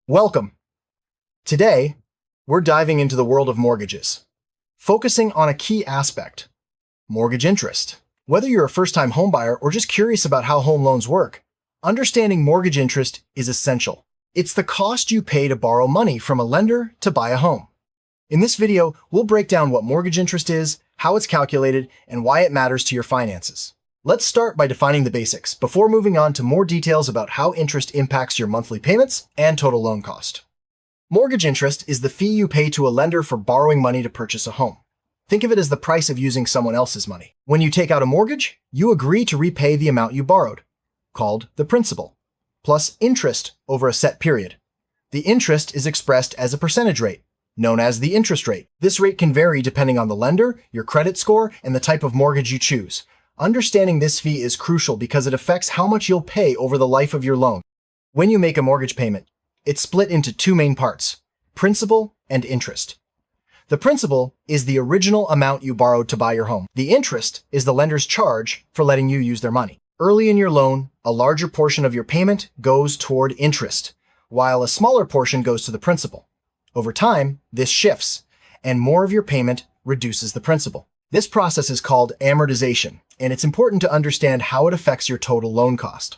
Welcome. Today, we're diving into the world of mortgages, focusing on a key aspect, mortgage interest. Whether you're a first-time homebuyer or just curious about how home loans work, understanding mortgage interest is essential. It's the cost you pay to borrow money from a lender to buy a home. In this video, we'll break down what mortgage interest is, how it's calculated, and why it matters to your finances. Let's start by defining the basics before moving on to more details about how interest impacts your monthly payments and total loan cost. Mortgage interest is the fee you pay to a lender for borrowing money to purchase a home. Think of it as the price of using someone else's money. When you take out a mortgage, you agree to repay the amount you borrowed, called the principal, plus interest over a set period. The interest is expressed as a percentage rate, known as the interest rate. This rate can vary depending on the lender, your credit score, and the type of mortgage you choose. Understanding this fee is crucial because it affects how much you'll pay over the life of your loan. When you make a mortgage payment, it's split into two main parts, principal and interest. The principal is the original amount you borrowed to buy your home. The interest is the lender's charge for letting you use their money. Early in your loan, a larger portion of your payment goes toward interest, while a smaller portion goes to the principal. Over time, this shifts, and more of your payment reduces the principal. This process is called amortization, and it's important to understand how it affects your total loan cost.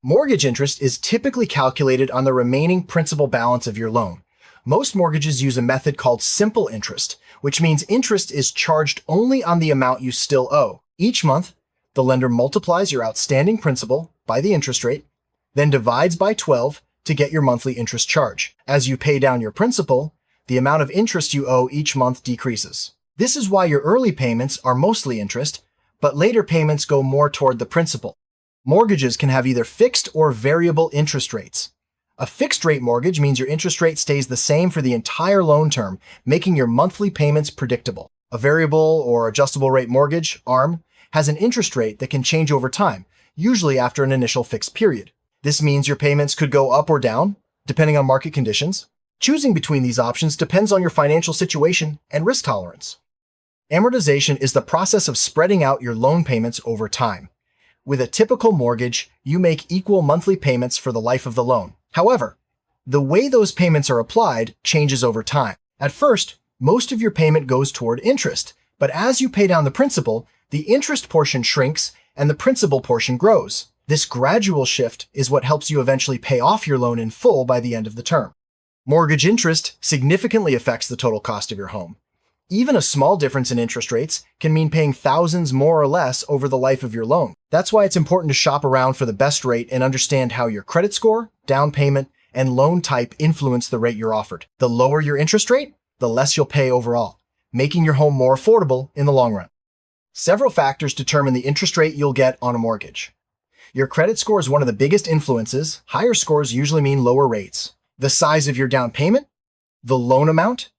Mortgage interest is typically calculated on the remaining principal balance of your loan. Most mortgages use a method called simple interest, which means interest is charged only on the amount you still owe. Each month, the lender multiplies your outstanding principal by the interest rate, then divides by 12 to get your monthly interest charge. As you pay down your principal, the amount of interest you owe each month decreases. This is why your early payments are mostly interest, but later payments go more toward the principal. Mortgages can have either fixed or variable interest rates. A fixed rate mortgage means your interest rate stays the same for the entire loan term, making your monthly payments predictable. A variable or adjustable rate mortgage, ARM, has an interest rate that can change over time, usually after an initial fixed period. This means your payments could go up or down, depending on market conditions. Choosing between these options depends on your financial situation and risk tolerance. Amortization is the process of spreading out your loan payments over time. With a typical mortgage, you make equal monthly payments for the life of the loan. However, the way those payments are applied changes over time. At first, most of your payment goes toward interest, but as you pay down the principal, the interest portion shrinks and the principal portion grows. This gradual shift is what helps you eventually pay off your loan in full by the end of the term. Mortgage interest significantly affects the total cost of your home. Even a small difference in interest rates can mean paying thousands more or less over the life of your loan. That's why it's important to shop around for the best rate and understand how your credit score, down payment, and loan type influence the rate you're offered. The lower your interest rate, the less you'll pay overall, making your home more affordable in the long run. Several factors determine the interest rate you'll get on a mortgage. Your credit score is one of the biggest influences. Higher scores usually mean lower rates. The size of your down payment, the loan amount,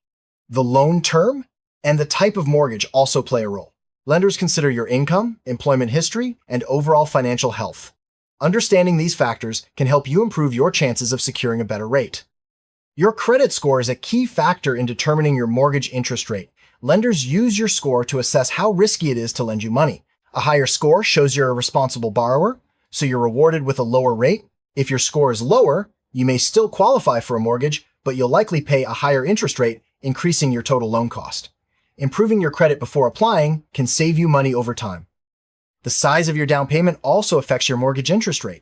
the loan term, and the type of mortgage also play a role. Lenders consider your income, employment history, and overall financial health. Understanding these factors can help you improve your chances of securing a better rate. Your credit score is a key factor in determining your mortgage interest rate. Lenders use your score to assess how risky it is to lend you money. A higher score shows you're a responsible borrower, so you're rewarded with a lower rate. If your score is lower, you may still qualify for a mortgage, but you'll likely pay a higher interest rate, increasing your total loan cost. Improving your credit before applying can save you money over time. The size of your down payment also affects your mortgage interest rate.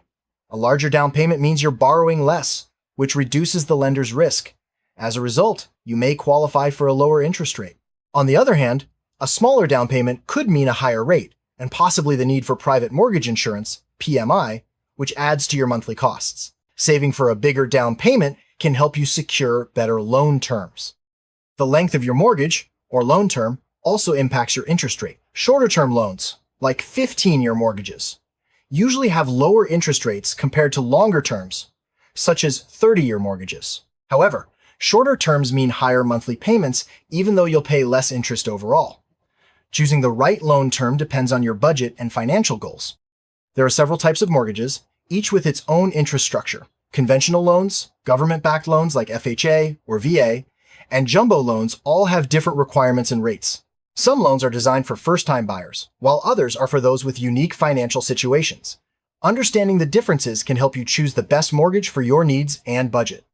A larger down payment means you're borrowing less, which reduces the lender's risk. As a result, you may qualify for a lower interest rate. On the other hand, a smaller down payment could mean a higher rate, and possibly the need for private mortgage insurance, PMI, which adds to your monthly costs. Saving for a bigger down payment can help you secure better loan terms. The length of your mortgage, or loan term, also impacts your interest rate. Shorter-term loans, like 15-year mortgages, usually have lower interest rates compared to longer terms, such as 30-year mortgages. However, shorter terms mean higher monthly payments, even though you'll pay less interest overall. Choosing the right loan term depends on your budget and financial goals. There are several types of mortgages, each with its own interest structure. Conventional loans, government-backed loans like FHA or VA, and jumbo loans all have different requirements and rates. Some loans are designed for first-time buyers, while others are for those with unique financial situations. Understanding the differences can help you choose the best mortgage for your needs and budget.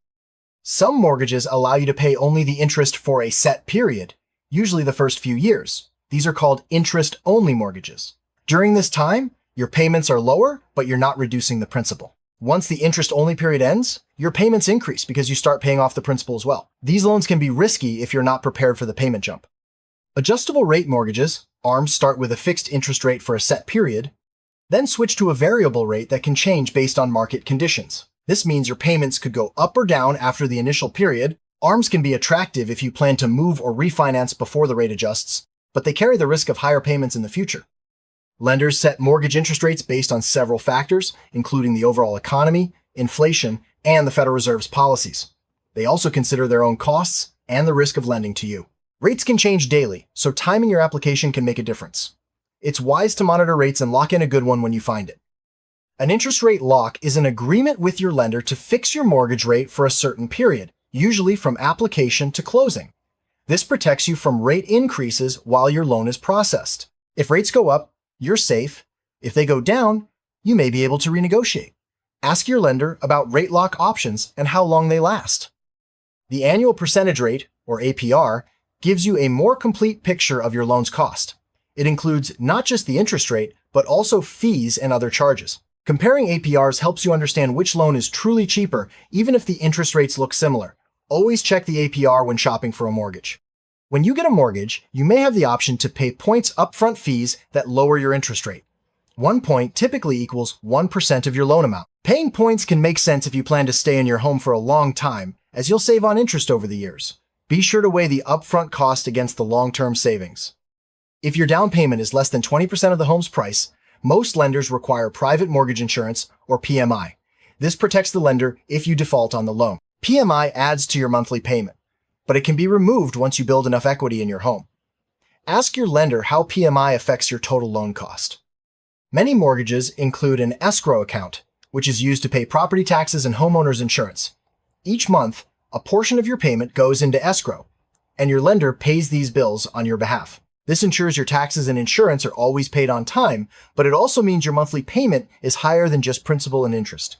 Some mortgages allow you to pay only the interest for a set period, usually the first few years. These are called interest-only mortgages. During this time, your payments are lower, but you're not reducing the principal. Once the interest-only period ends, your payments increase because you start paying off the principal as well. These loans can be risky if you're not prepared for the payment jump. Adjustable rate mortgages, ARMs, start with a fixed interest rate for a set period, then switch to a variable rate that can change based on market conditions. This means your payments could go up or down after the initial period. ARMs can be attractive if you plan to move or refinance before the rate adjusts, but they carry the risk of higher payments in the future. Lenders set mortgage interest rates based on several factors, including the overall economy, inflation, and the Federal Reserve's policies. They also consider their own costs and the risk of lending to you. Rates can change daily, so timing your application can make a difference. It's wise to monitor rates and lock in a good one when you find it. An interest rate lock is an agreement with your lender to fix your mortgage rate for a certain period, usually from application to closing. This protects you from rate increases while your loan is processed. If rates go up, you're safe. If they go down, you may be able to renegotiate. Ask your lender about rate lock options and how long they last. The annual percentage rate, or APR, gives you a more complete picture of your loan's cost. It includes not just the interest rate, but also fees and other charges. Comparing APRs helps you understand which loan is truly cheaper, even if the interest rates look similar. Always check the APR when shopping for a mortgage. When you get a mortgage, you may have the option to pay points upfront fees that lower your interest rate. 1 point typically equals 1% of your loan amount. Paying points can make sense if you plan to stay in your home for a long time, as you'll save on interest over the years. Be sure to weigh the upfront cost against the long-term savings. If your down payment is less than 20% of the home's price, most lenders require private mortgage insurance, or PMI. This protects the lender if you default on the loan. PMI adds to your monthly payment, but it can be removed once you build enough equity in your home. Ask your lender how PMI affects your total loan cost. Many mortgages include an escrow account, which is used to pay property taxes and homeowners insurance. Each month, a portion of your payment goes into escrow, and your lender pays these bills on your behalf. This ensures your taxes and insurance are always paid on time, but it also means your monthly payment is higher than just principal and interest.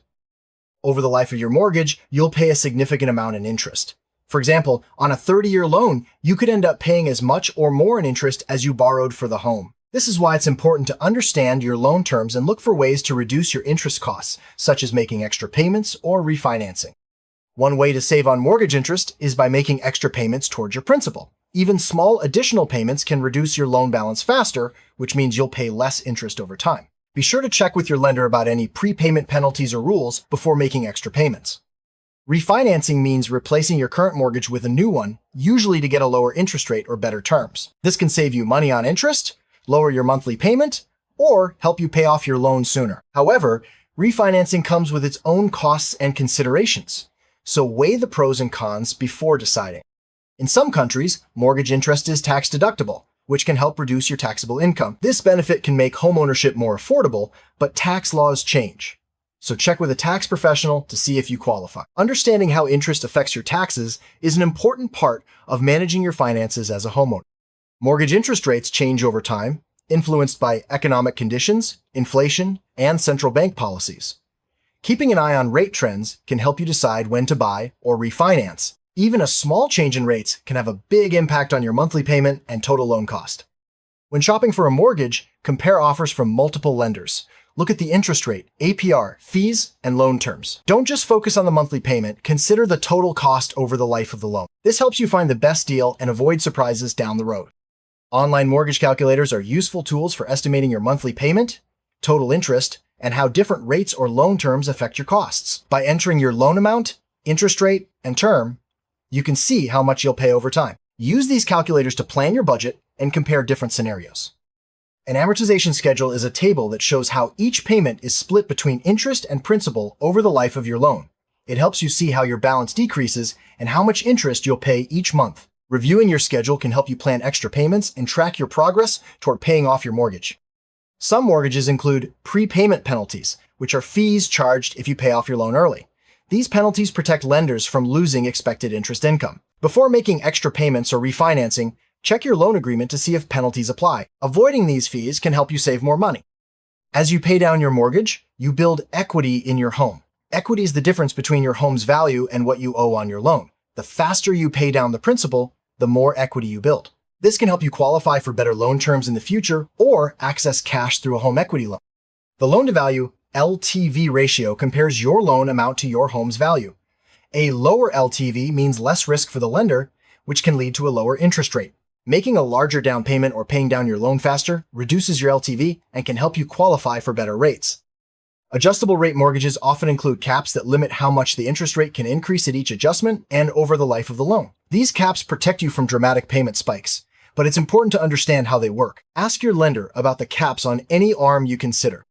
Over the life of your mortgage, you'll pay a significant amount in interest. For example, on a 30-year loan, you could end up paying as much or more in interest as you borrowed for the home. This is why it's important to understand your loan terms and look for ways to reduce your interest costs, such as making extra payments or refinancing. One way to save on mortgage interest is by making extra payments towards your principal. Even small additional payments can reduce your loan balance faster, which means you'll pay less interest over time. Be sure to check with your lender about any prepayment penalties or rules before making extra payments. Refinancing means replacing your current mortgage with a new one, usually to get a lower interest rate or better terms. This can save you money on interest, lower your monthly payment, or help you pay off your loan sooner. However, refinancing comes with its own costs and considerations, so weigh the pros and cons before deciding. In some countries, mortgage interest is tax deductible, which can help reduce your taxable income. This benefit can make homeownership more affordable, but tax laws change. So check with a tax professional to see if you qualify. Understanding how interest affects your taxes is an important part of managing your finances as a homeowner. Mortgage interest rates change over time, influenced by economic conditions, inflation, and central bank policies. Keeping an eye on rate trends can help you decide when to buy or refinance. Even a small change in rates can have a big impact on your monthly payment and total loan cost. When shopping for a mortgage, compare offers from multiple lenders. Look at the interest rate, APR, fees, and loan terms. Don't just focus on the monthly payment, consider the total cost over the life of the loan. This helps you find the best deal and avoid surprises down the road. Online mortgage calculators are useful tools for estimating your monthly payment, total interest, and how different rates or loan terms affect your costs. By entering your loan amount, interest rate, and term, you can see how much you'll pay over time. Use these calculators to plan your budget and compare different scenarios. An amortization schedule is a table that shows how each payment is split between interest and principal over the life of your loan. It helps you see how your balance decreases and how much interest you'll pay each month. Reviewing your schedule can help you plan extra payments and track your progress toward paying off your mortgage. Some mortgages include prepayment penalties, which are fees charged if you pay off your loan early. These penalties protect lenders from losing expected interest income. Before making extra payments or refinancing, check your loan agreement to see if penalties apply. Avoiding these fees can help you save more money. As you pay down your mortgage, you build equity in your home. Equity is the difference between your home's value and what you owe on your loan. The faster you pay down the principal, the more equity you build. This can help you qualify for better loan terms in the future or access cash through a home equity loan. The loan-to-value (LTV) ratio compares your loan amount to your home's value. A lower LTV means less risk for the lender, which can lead to a lower interest rate. Making a larger down payment or paying down your loan faster reduces your LTV and can help you qualify for better rates. Adjustable rate mortgages often include caps that limit how much the interest rate can increase at each adjustment and over the life of the loan. These caps protect you from dramatic payment spikes, but it's important to understand how they work. Ask your lender about the caps on any ARM you consider.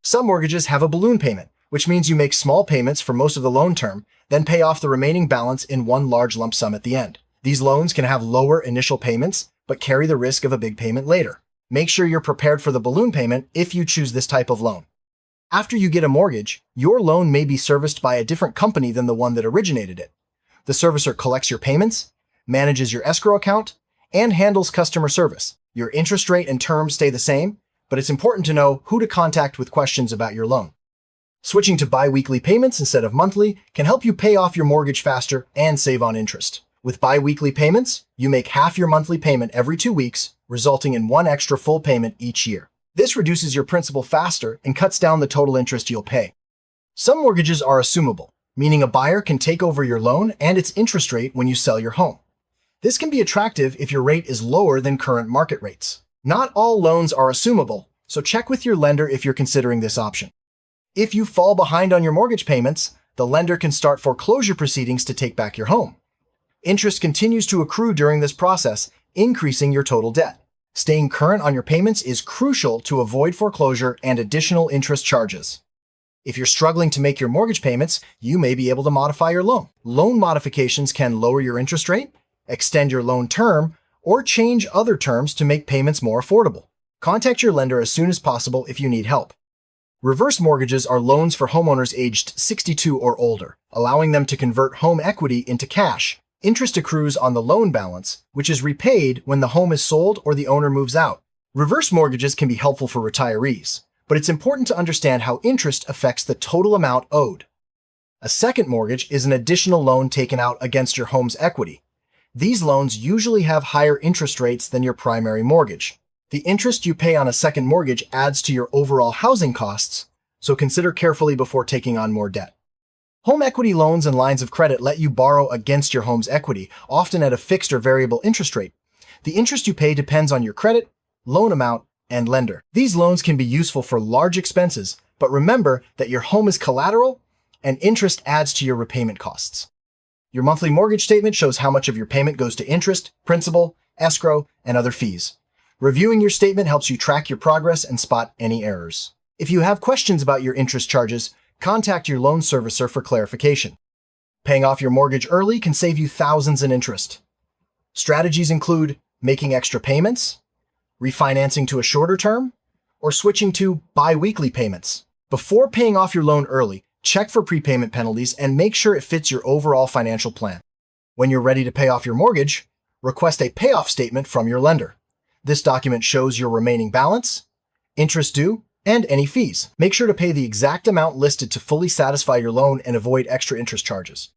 Some mortgages have a balloon payment, which means you make small payments for most of the loan term, then pay off the remaining balance in one large lump sum at the end. These loans can have lower initial payments, but carry the risk of a big payment later. Make sure you're prepared for the balloon payment if you choose this type of loan. After you get a mortgage, your loan may be serviced by a different company than the one that originated it. The servicer collects your payments, manages your escrow account, and handles customer service. Your interest rate and terms stay the same, but it's important to know who to contact with questions about your loan. Switching to bi-weekly payments instead of monthly can help you pay off your mortgage faster and save on interest. With bi-weekly payments, you make half your monthly payment every 2 weeks, resulting in one extra full payment each year. This reduces your principal faster and cuts down the total interest you'll pay. Some mortgages are assumable, meaning a buyer can take over your loan and its interest rate when you sell your home. This can be attractive if your rate is lower than current market rates. Not all loans are assumable, so check with your lender if you're considering this option. If you fall behind on your mortgage payments, the lender can start foreclosure proceedings to take back your home. Interest continues to accrue during this process, increasing your total debt. Staying current on your payments is crucial to avoid foreclosure and additional interest charges. If you're struggling to make your mortgage payments, you may be able to modify your loan. Loan modifications can lower your interest rate, extend your loan term, or change other terms to make payments more affordable. Contact your lender as soon as possible if you need help. Reverse mortgages are loans for homeowners aged 62 or older, allowing them to convert home equity into cash. Interest accrues on the loan balance, which is repaid when the home is sold or the owner moves out. Reverse mortgages can be helpful for retirees, but it's important to understand how interest affects the total amount owed. A second mortgage is an additional loan taken out against your home's equity. These loans usually have higher interest rates than your primary mortgage. The interest you pay on a second mortgage adds to your overall housing costs, so consider carefully before taking on more debt. Home equity loans and lines of credit let you borrow against your home's equity, often at a fixed or variable interest rate. The interest you pay depends on your credit, loan amount, and lender. These loans can be useful for large expenses, but remember that your home is collateral and interest adds to your repayment costs. Your monthly mortgage statement shows how much of your payment goes to interest, principal, escrow, and other fees. Reviewing your statement helps you track your progress and spot any errors. If you have questions about your interest charges, contact your loan servicer for clarification. Paying off your mortgage early can save you thousands in interest. Strategies include making extra payments, refinancing to a shorter term, or switching to bi-weekly payments. Before paying off your loan early, check for prepayment penalties and make sure it fits your overall financial plan. When you're ready to pay off your mortgage, request a payoff statement from your lender. This document shows your remaining balance, interest due, and any fees. Make sure to pay the exact amount listed to fully satisfy your loan and avoid extra interest charges.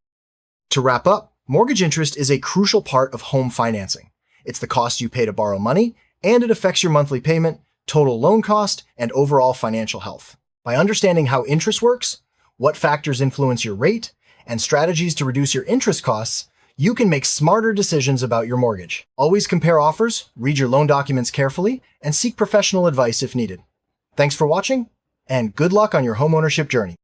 To wrap up, mortgage interest is a crucial part of home financing. It's the cost you pay to borrow money, and it affects your monthly payment, total loan cost, and overall financial health. By understanding how interest works, what factors influence your rate, and strategies to reduce your interest costs, you can make smarter decisions about your mortgage. Always compare offers, read your loan documents carefully, and seek professional advice if needed. Thanks for watching, and good luck on your homeownership journey.